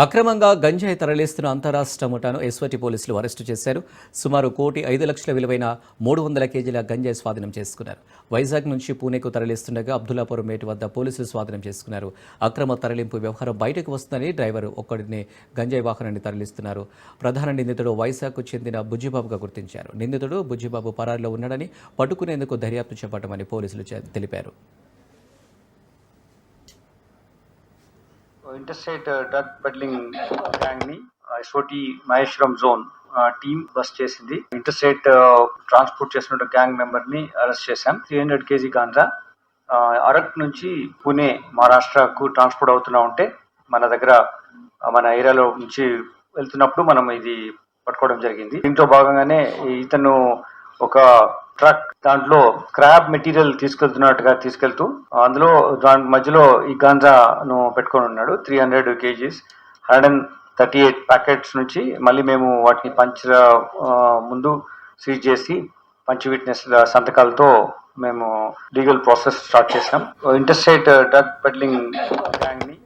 అక్రమంగా గంజాయి తరలిస్తున్న అంతరాష్ట్ర ముఠాను ఎస్వటి పోలీసులు అరెస్టు చేశారు. సుమారు 1,05,00,000 విలువైన 300 కేజీల గంజాయి స్వాధీనం చేసుకున్నారు. వైజాగ్ నుంచి పూణేకు తరలిస్తుండగా అబ్దుల్లాపురం మేటు వద్ద పోలీసులు స్వాధీనం చేసుకున్నారు. అక్రమ తరలింపు వ్యవహారం బయటకు వస్తుందని డ్రైవర్ ఒక్కడినే గంజాయి వాహనాన్ని తరలిస్తున్నారు. ప్రధాన నిందితుడు వైజాగ్కు చెందిన బుజ్జిబాబుగా గుర్తించారు. నిందితుడు బుజ్జిబాబు పరారీలో ఉన్నాడని, పట్టుకునేందుకు దర్యాప్తు చేపట్టమని పోలీసులు తెలిపారు. ఇంటర్స్టేట్ డ్రగ్ పెడ్లింగ్ గ్యాంగ్ ని SOT Maheshwaram zone team bust చేసింది. ఇంటర్స్టేట్ ట్రాన్స్పోర్ట్ చేసిన గ్యాంగ్ మెంబర్ ని అరెస్ట్ చేశాం. 300 కేజీ గాంజా అరక్ నుంచి పుణే మహారాష్ట్రకు ట్రాన్స్పోర్ట్ అవుతున్నా ఉంటే మన ఏరియాలో నుంచి వెళ్తున్నప్పుడు మనం ఇది పట్టుకోవడం జరిగింది. దీంట్లో భాగంగానే ఇతను ఒక ట్రక్ దాంట్లో స్క్రాప్ మెటీరియల్ తీసుకెళ్తూ అందులో దాని మధ్యలో ఈ గాంజాను పెట్టుకొని ఉన్నాడు. 300 కేజీస్ 138 ప్యాకెట్స్ నుంచి మళ్ళీ మేము వాటిని ముందు సీజ్ చేసి పంచ్ విట్నెస్ సంతకాలతో మేము లీగల్ ప్రాసెస్ స్టార్ట్ చేసాం. ఇంటర్స్టేట్ డ్రగ్ పెడ్లింగ్ గ్యాంగ్ ని